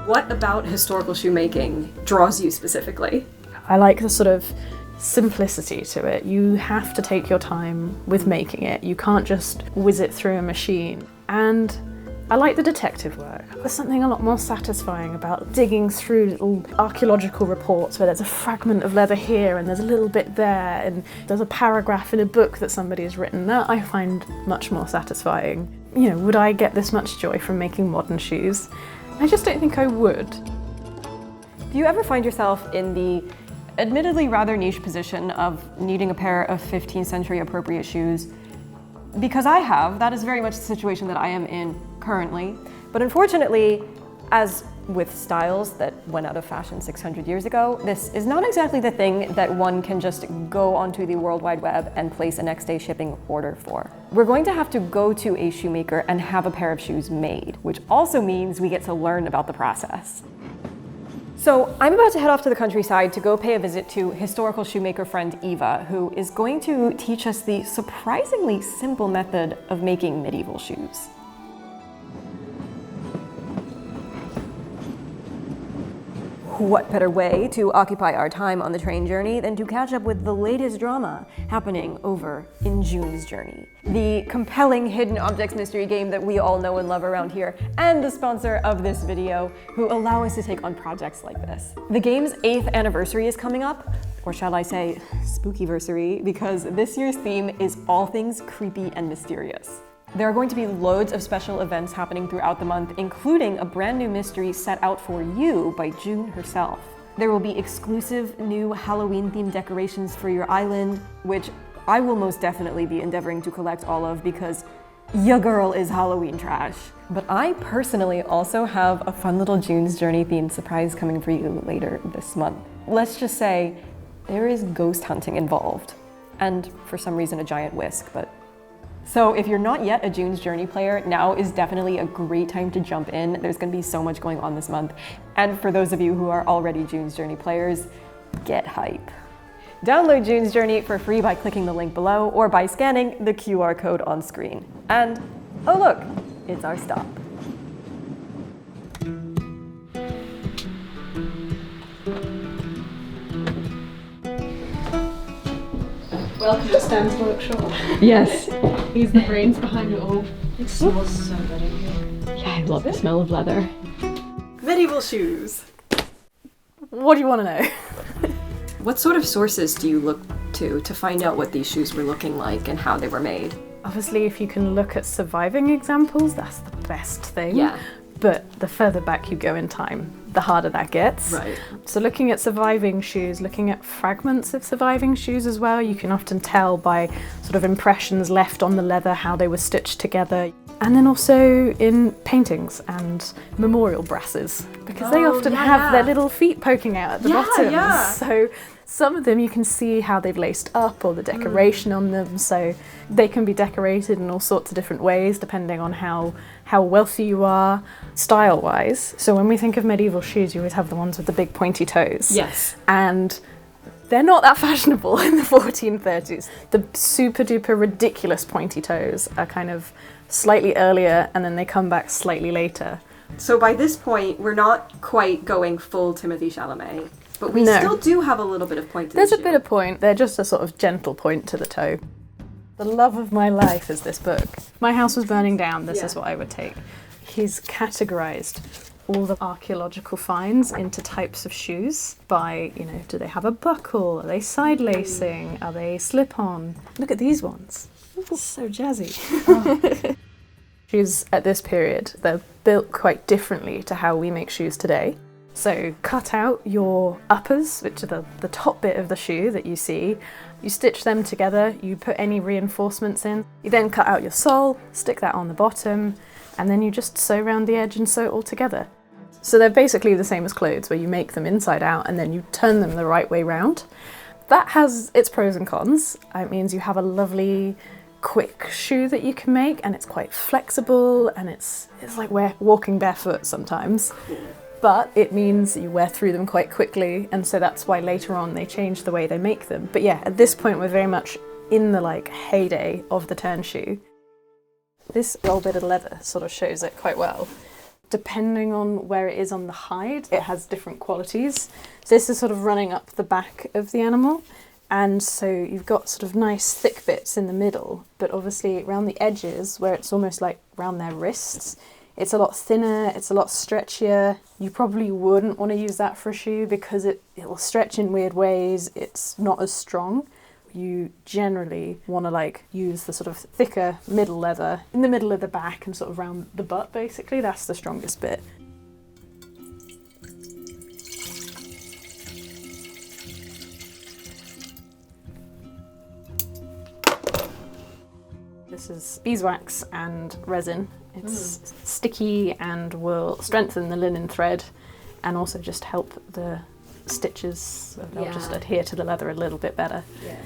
What about historical shoemaking draws you specifically? I like the sort of simplicity to it. You have to take your time with making it. You can't just whiz it through a machine. And I like the detective work. There's something a lot more satisfying about digging through little archaeological reports where there's a fragment of leather here and there's a little bit there and there's a paragraph in a book that somebody has written. That I find much more satisfying. You know, would I get this much joy from making modern shoes? I just don't think I would. Do you ever find yourself in the admittedly rather niche position of needing a pair of 15th century appropriate shoes? Because I have, that is very much the situation that I am in currently. But unfortunately, as with styles that went out of fashion 600 years ago, this is not exactly the thing that one can just go onto the World Wide Web and place a next day shipping order for. We're going to have to go to a shoemaker and have a pair of shoes made, which also means we get to learn about the process. So I'm about to head off to the countryside to go pay a visit to historical shoemaker friend Eva, who is going to teach us the surprisingly simple method of making medieval shoes. What better way to occupy our time on the train journey than to catch up with the latest drama happening over in June's Journey, the compelling hidden objects mystery game that we all know and love around here, and the sponsor of this video, who allow us to take on projects like this. The game's 8th anniversary is coming up, or shall I say spookyversary, because this year's theme is all things creepy and mysterious. There are going to be loads of special events happening throughout the month, including a brand new mystery set out for you by June herself. There will be exclusive new Halloween-themed decorations for your island, which I will most definitely be endeavoring to collect all of because ya girl is Halloween trash. But I personally also have a fun little June's Journey themed surprise coming for you later this month. Let's just say there is ghost hunting involved, and for some reason a giant whisk, but so if you're not yet a June's Journey player, now is definitely a great time to jump in. There's going to be so much going on this month. And for those of you who are already June's Journey players, get hype. Download June's Journey for free by clicking the link below or by scanning the QR code on screen. And, oh look, it's our stop. Welcome to Stan's workshop. Yes. He's the brains behind it all. It smells so good in here. Yeah, I love the smell of leather. Medieval shoes. What do you want to know? What sort of sources do you look to find out what these shoes were looking like and how they were made? Obviously, if you can look at surviving examples, that's the best thing. Yeah. But the further back you go in time, the harder that gets. Right. So looking at surviving shoes, looking at fragments of surviving shoes as well, you can often tell by sort of impressions left on the leather how they were stitched together. And then also in paintings and memorial brasses, because they often have their little feet poking out at the bottom. Yeah. So some of them you can see how they've laced up or the decoration on them, so they can be decorated in all sorts of different ways depending on how wealthy you are, style-wise. So when we think of medieval shoes, you always have the ones with the big pointy toes. Yes. And they're not that fashionable in the 1430s. The super-duper ridiculous pointy toes are kind of slightly earlier, and then they come back slightly later. So by this point, we're not quite going full Timothée Chalamet, but we No. still do have a little bit of point to There's the a shoe. bit of point. They're just a sort of gentle point to the toe. The love of my life is this book. If my house was burning down, this is what I would take. He's categorized all the archaeological finds into types of shoes by, you know, do they have a buckle? Are they side lacing? Are they slip-on? Look at these ones. So jazzy. Shoes at this period, they're built quite differently to how we make shoes today. So cut out your uppers, which are the top bit of the shoe that you see. You stitch them together, you put any reinforcements in. You then cut out your sole, stick that on the bottom, and then you just sew around the edge and sew it all together. So they're basically the same as clothes, where you make them inside out and then you turn them the right way round. That has its pros and cons. It means you have a lovely, quick shoe that you can make, and it's quite flexible, and it's like walking barefoot sometimes. But it means you wear through them quite quickly, and so that's why later on they change the way they make them. But yeah, at this point we're very much in the heyday of the turnshoe. This old bit of leather sort of shows it quite well. Depending on where it is on the hide, it has different qualities. So this is sort of running up the back of the animal, and so you've got sort of nice thick bits in the middle, but obviously around the edges, where it's almost like around their wrists, it's a lot thinner, it's a lot stretchier. You probably wouldn't want to use that for a shoe because it will stretch in weird ways, it's not as strong. You generally want to like use the sort of thicker middle leather in the middle of the back and sort of around the butt basically, that's the strongest bit. This is beeswax and resin. It's sticky and will strengthen the linen thread and also just help the stitches, they'll just adhere to the leather a little bit better. Yeah.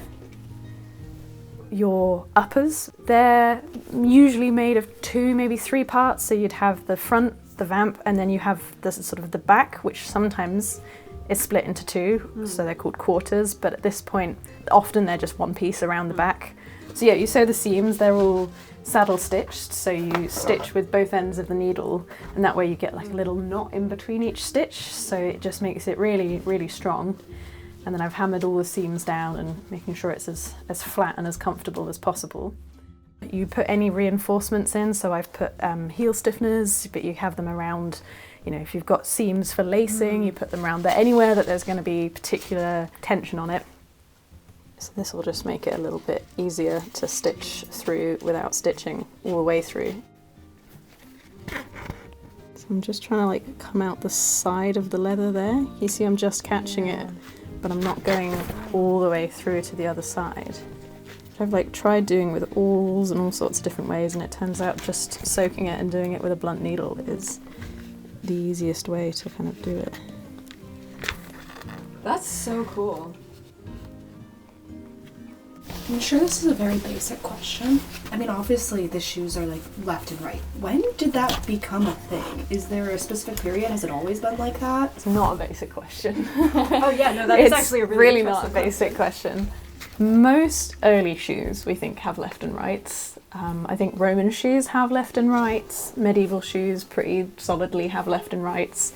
Your uppers, they're usually made of 2, maybe 3 parts. So you'd have the front, the vamp, and then you have the sort of the back, which sometimes is split into 2. So they're called quarters, but at this point, often they're just one piece around the back. So yeah, you sew the seams, they're all saddle stitched, so you stitch with both ends of the needle, and that way you get like a little knot in between each stitch, so it just makes it really, really strong. And then I've hammered all the seams down and making sure it's as flat and as comfortable as possible. You put any reinforcements in, so I've put heel stiffeners, but you have them around, you know, if you've got seams for lacing, you put them around there, anywhere that there's going to be particular tension on it. So this will just make it a little bit easier to stitch through without stitching all the way through. So I'm just trying to like come out the side of the leather there. You see I'm just catching it, but I'm not going all the way through to the other side. I've like tried doing with awls and all sorts of different ways, and it turns out just soaking it and doing it with a blunt needle is the easiest way to kind of do it. That's so cool. I'm sure this is a very basic question. I mean, obviously the shoes are like left and right. When did that become a thing? Is there a specific period? Has it always been like that? It's not a basic question. Oh yeah, no, that is actually a really not a basic question. Most early shoes we think have left and rights. I think Roman shoes have left and rights. Medieval shoes pretty solidly have left and rights.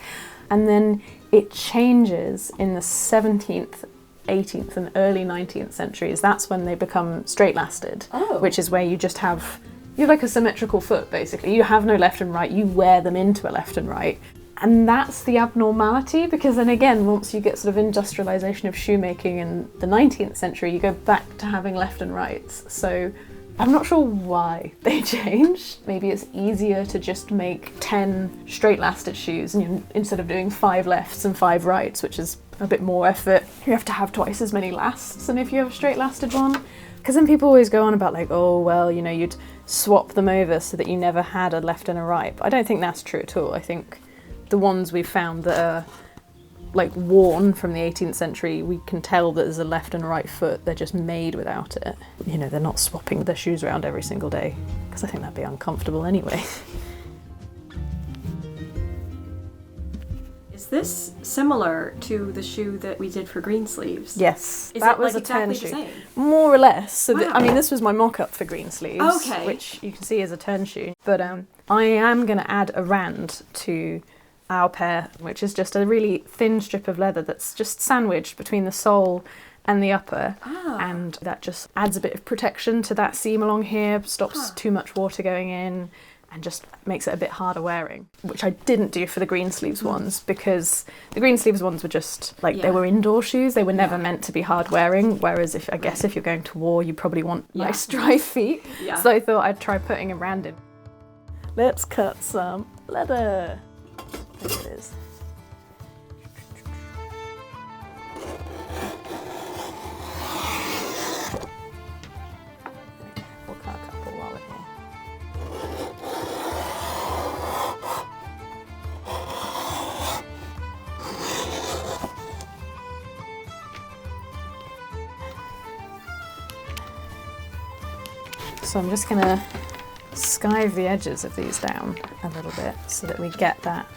And then it changes in the 17th, 18th and early 19th centuries. That's when they become straight-lasted, which is where you just have, you're like a symmetrical foot basically. You have no left and right, you wear them into a left and right. And that's the abnormality, because then again, once you get sort of industrialization of shoemaking in the 19th century, you go back to having left and rights. So I'm not sure why they changed. Maybe it's easier to just make 10 straight-lasted shoes and instead of doing 5 lefts and 5 rights, which is a bit more effort. You have to have twice as many lasts than if you have a straight-lasted one. Because then people always go on about like, oh, well, you know, you'd swap them over so that you never had a left and a right. But I don't think that's true at all. I think the ones we've found that are like worn from the 18th century, we can tell that there's a left and a right foot. They're just made without it. You know, they're not swapping their shoes around every single day, because I think that'd be uncomfortable anyway. Is this similar to the shoe that we did for Greensleeves? Yes, Is that it was like a turn exactly shoe. the same? More or less. So Wow. I mean, this was my mock-up for Greensleeves, Okay. which you can see is a turn shoe. But I am going to add a rand to our pair, which is just a really thin strip of leather that's just sandwiched between the sole and the upper, and that just adds a bit of protection to that seam along here, stops too much water going in, and just makes it a bit harder wearing, which I didn't do for the Greensleeves ones, because the Greensleeves ones were just like, they were indoor shoes, they were never meant to be hard wearing, whereas if you're going to war, you probably want nice dry feet. Yeah. So I thought I'd try putting a rand in. Let's cut some leather. There it is. We'll cut a couple while we're here. So I'm just gonna skive the edges of these down a little bit so that we get that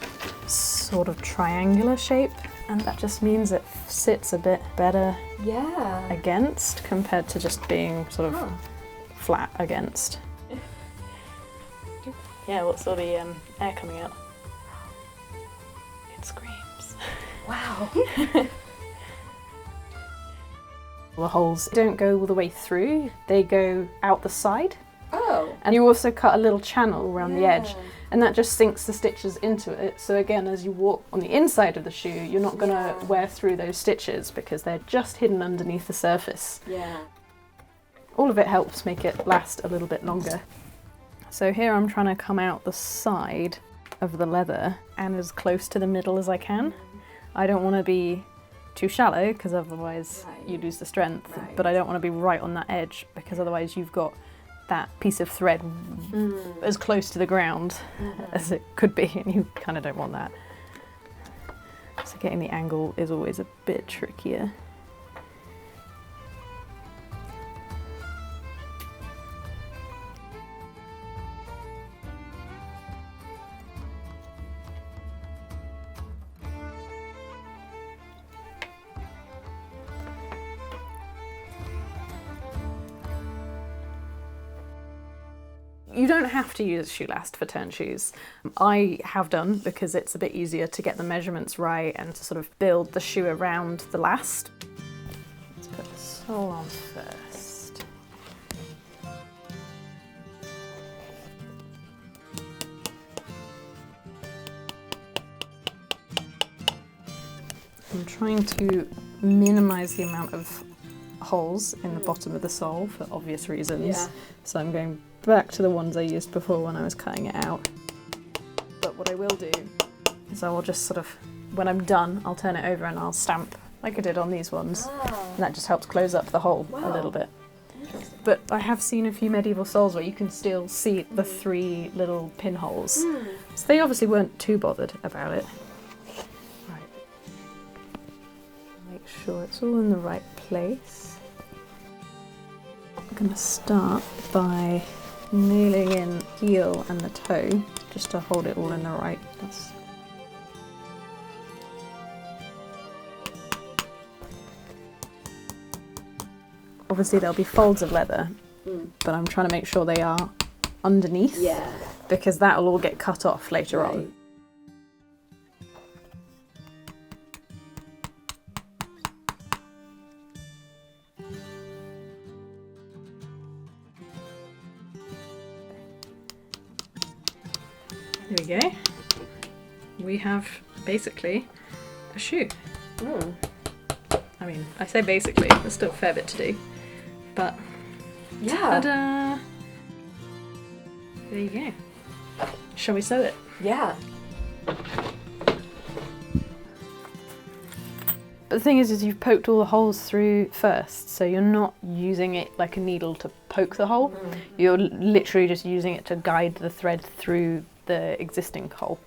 sort of triangular shape, and that just means it sits a bit better against compared to just being sort of flat against. Yeah, what's all the air coming out? screams. Wow. The holes don't go all the way through, they go out the side. Oh. And you also cut a little channel around the edge, and that just sinks the stitches into it. So again, as you walk on the inside of the shoe, you're not going to wear through those stitches because they're just hidden underneath the surface. Yeah. All of it helps make it last a little bit longer. So here I'm trying to come out the side of the leather and as close to the middle as I can. I don't want to be too shallow because otherwise you lose the strength, but I don't want to be right on that edge because otherwise you've got that piece of thread as close to the ground as it could be, and you kind of don't want that. So getting the angle is always a bit trickier. You don't have to use shoe last for turn shoes. I have done because it's a bit easier to get the measurements right and to sort of build the shoe around the last. Let's put the sole on first. I'm trying to minimize the amount of holes in the bottom of the sole for obvious reasons. Yeah. So I'm going back to the ones I used before when I was cutting it out. But what I will do is I will just sort of, when I'm done, I'll turn it over and I'll stamp like I did on these ones. And that just helps close up the hole a little bit. But I have seen a few medieval soles where you can still see the 3 little pinholes. So they obviously weren't too bothered about it. Right. Make sure it's all in the right place. I'm going to start by nailing in heel and the toe just to hold it all in the right place. Obviously there'll be folds of leather, but I'm trying to make sure they are underneath because that will all get cut off later on. There we go. We have basically a shoe. I mean, I say basically, there's still a fair bit to do, but ta-da! There you go. Shall we sew it? Yeah. But the thing is you've poked all the holes through first, so you're not using it like a needle to poke the hole. You're literally just using it to guide the thread through the existing hole.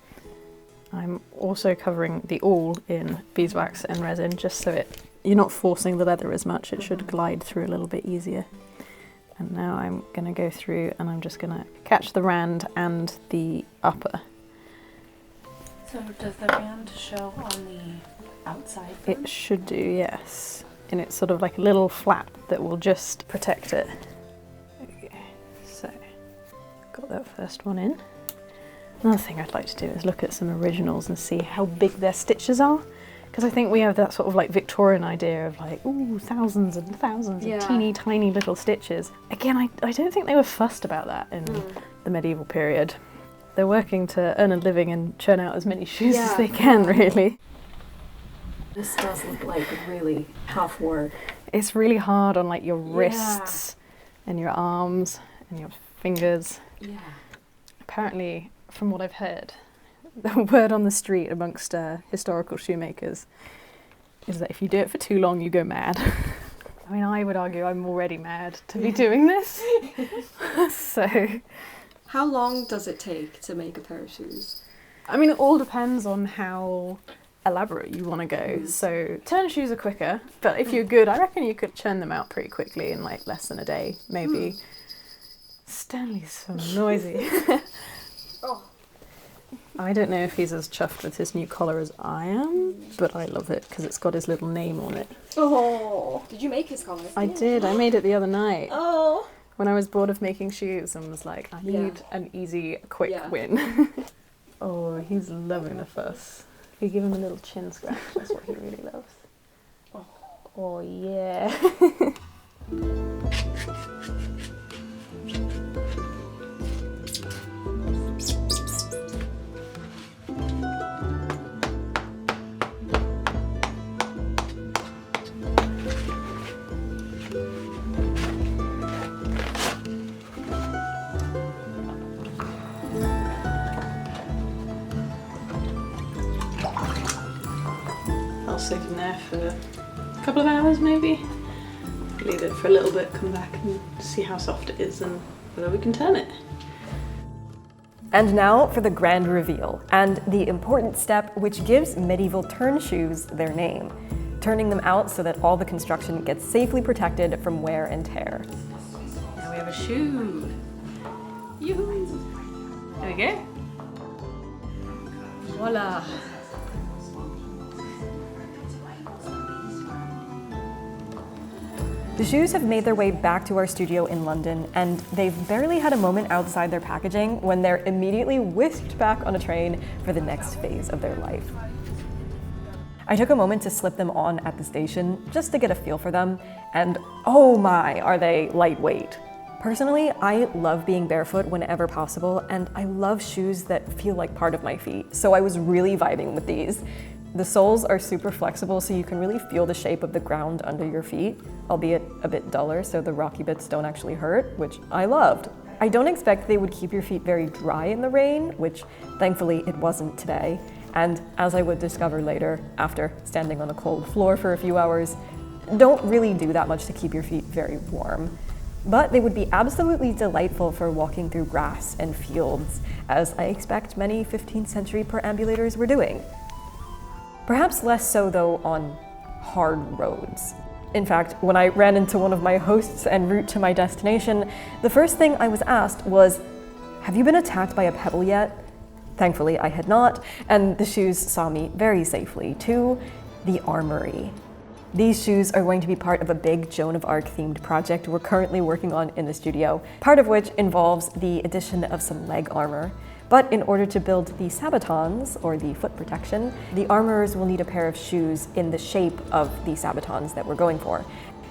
I'm also covering the awl in beeswax and resin just so you're not forcing the leather as much. It should glide through a little bit easier. And now I'm going to go through and I'm just going to catch the rand and the upper. So does the band show on the outside? It should do, yes. And it's sort of like a little flap that will just protect it. Okay, so got that first one in. Another thing I'd like to do is look at some originals and see how big their stitches are. Because I think we have that sort of like Victorian idea of like, ooh, thousands and thousands of teeny tiny little stitches. Again, I don't think they were fussed about that in the medieval period. They're working to earn a living and churn out as many shoes as they can, really. This does look like really tough work. It's really hard on like your wrists and your arms and your fingers. Yeah. Apparently, from what I've heard, the word on the street amongst historical shoemakers is that if you do it for too long, you go mad. I mean, I would argue I'm already mad to be doing this. So, how long does it take to make a pair of shoes? I mean, it all depends on how elaborate you want to go. So, turn shoes are quicker, but if you're good, I reckon you could churn them out pretty quickly in like less than a day, maybe. Stanley's so noisy. I don't know if he's as chuffed with his new collar as I am, but I love it because it's got his little name on it. Oh, did you make his collar? I did. I made it the other night. Oh. When I was bored of making shoes and was like, I need an easy, quick win. Oh, he's loving the fuss. You give him a little chin scratch, that's what he really loves. Oh yeah. I'll sit in there for a couple of hours maybe. Leave it for a little bit, come back and see how soft it is and whether we can turn it. And now for the grand reveal, and the important step which gives medieval turnshoes their name, turning them out so that all the construction gets safely protected from wear and tear. Now we have a shoe. Yoo-hoo. There we go. Voila. The shoes have made their way back to our studio in London, and they've barely had a moment outside their packaging when they're immediately whisked back on a train for the next phase of their life. I took a moment to slip them on at the station just to get a feel for them, and oh my, are they lightweight. Personally, I love being barefoot whenever possible, and I love shoes that feel like part of my feet, so I was really vibing with these. The soles are super flexible, so you can really feel the shape of the ground under your feet, albeit a bit duller, so the rocky bits don't actually hurt, which I loved. I don't expect they would keep your feet very dry in the rain, which thankfully it wasn't today. And as I would discover later, after standing on a cold floor for a few hours, don't really do that much to keep your feet very warm. But they would be absolutely delightful for walking through grass and fields, as I expect many 15th century perambulators were doing. Perhaps less so, though, on hard roads. In fact, when I ran into one of my hosts en route to my destination, the first thing I was asked was, "Have you been attacked by a pebble yet?" Thankfully, I had not, and the shoes saw me very safely to the armory. These shoes are going to be part of a big Joan of Arc themed project we're currently working on in the studio, part of which involves the addition of some leg armor. But in order to build the sabatons, or the foot protection, the armorers will need a pair of shoes in the shape of the sabatons that we're going for.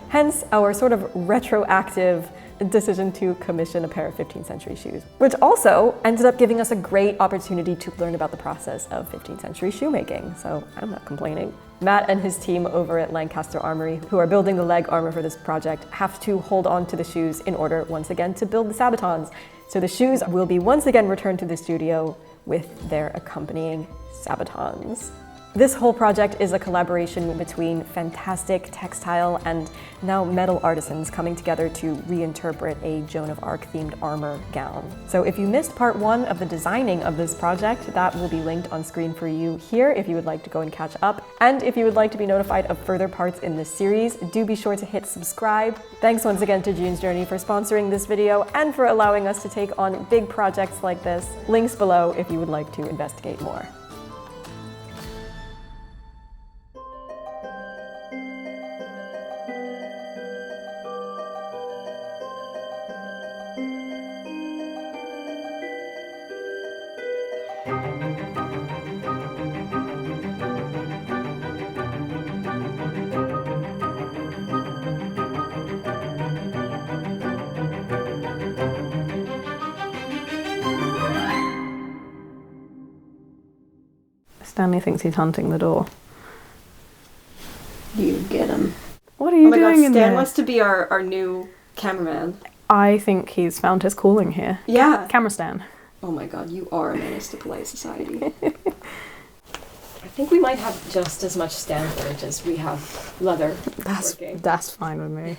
Hence our sort of retroactive decision to commission a pair of 15th century shoes, which also ended up giving us a great opportunity to learn about the process of 15th century shoemaking, so I'm not complaining. Matt and his team over at Lancaster Armory, who are building the leg armor for this project, have to hold on to the shoes in order, once again, to build the sabatons. So the shoes will be once again returned to the studio with their accompanying sabatons. This whole project is a collaboration between fantastic textile and now metal artisans coming together to reinterpret a Joan of Arc themed armor gown. So if you missed part 1 of the designing of this project, that will be linked on screen for you here if you would like to go and catch up. And if you would like to be notified of further parts in this series, do be sure to hit subscribe. Thanks once again to June's Journey for sponsoring this video and for allowing us to take on big projects like this. Links below if you would like to investigate more. Stanley thinks he's hunting the door. You get him. What are you Oh my doing god, in Stan there? wants to be our new cameraman. I think he's found his calling here. Yeah. Camera Stan. Oh my god, you are a menace to polite society. I think we might have just as much Stan footage as we have leather working. That's fine with me.